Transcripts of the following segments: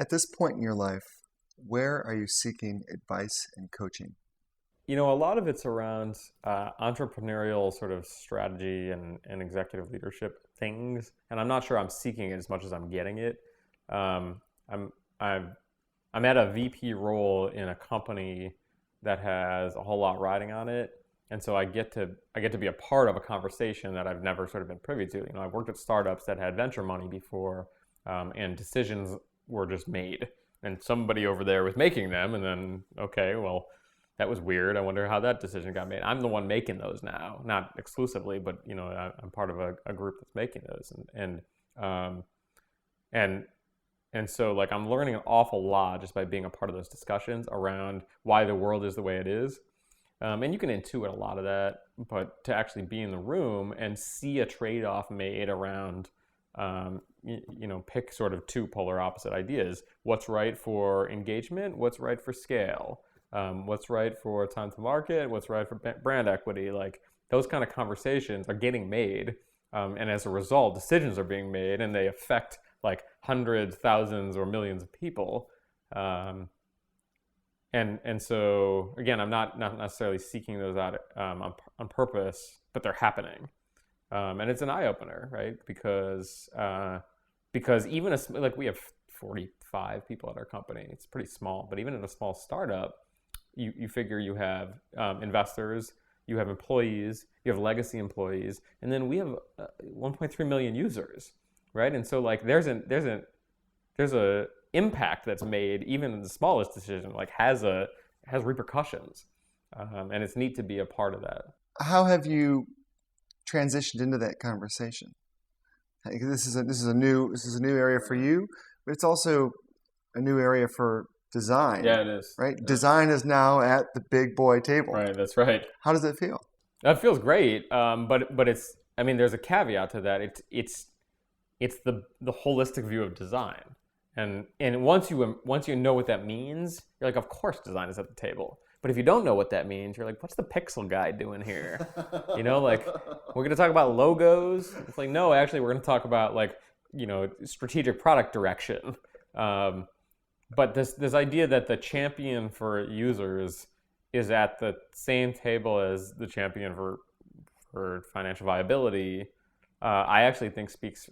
At this point in your life, where are you seeking advice and coaching? You know, a lot of it's around entrepreneurial sort of strategy and executive leadership things, and I'm not sure I'm seeking it as much as I'm getting it. Um, I'm I'm I'm at a VP role in a company that has a whole lot riding on it, and so I get to be a part of a conversation that I've never sort of been privy to. You know, I've worked at startups that had venture money before, and decisions were just made, and somebody over there was making them, and then okay, well, that was weird. I wonder how that decision got made. I'm the one making those now, not exclusively, but you know, I'm part of a group that's making those, um, and and so like I'm learning an awful lot just by being a part of those discussions around why the world is the way it is. And you can intuit a lot of that, but to actually be in the room and see a trade-off made around, pick sort of two polar opposite ideas. What's right for engagement? What's right for scale? What's right for time to market? What's right for brand equity? Like those kind of conversations are getting made. And as a result, decisions are being made and they affect like hundreds, thousands, or millions of people. And so again, I'm not necessarily seeking those out on purpose, but they're happening, and it's an eye opener, right? Because even like we have 45 people at our company, it's pretty small, but even in a small startup, you figure you have investors, you have employees, you have legacy employees, and then we have 1.3 million users, right? And so like there's a impact that's made even in the smallest decision, like has repercussions, and it's neat to be a part of that. How have you transitioned into that conversation? This is a new area for you, but it's also a new area for design. Yeah, it is. Right? Yeah. Design is now at the big boy table. Right, that's right. How does it feel? That feels great, but it's, I mean, there's a caveat to that. It's the holistic view of design, and once you know what that means, you're like, of course, design is at the table. But if you don't know what that means, you're like, what's the pixel guy doing here? You know, like we're gonna talk about logos. It's like, no, actually, we're gonna talk about like, you know, strategic product direction. But this idea that the champion for users is at the same table as the champion for financial viability, I actually think speaks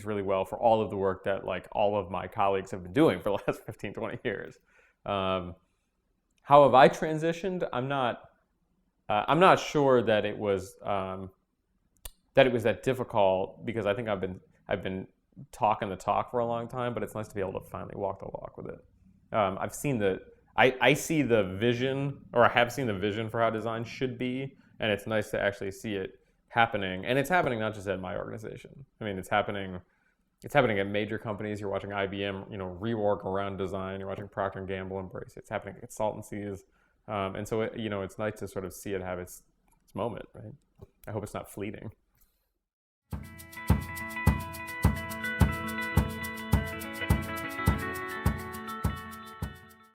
really well for all of the work that like all of my colleagues have been doing for the last 15, 20 years. How have I transitioned? I'm not sure that it was that difficult, because I think I've been talking the talk for a long time, but it's nice to be able to finally walk the walk with it. I see the vision, or I have seen the vision for how design should be, and it's nice to actually see it happening. And it's happening not just at my organization. I mean, it's happening at major companies. You're watching IBM, you know, rework around design. You're watching Procter & Gamble embrace it. It's happening at consultancies. And so, you know, it's nice to sort of see it have its moment, right? I hope it's not fleeting.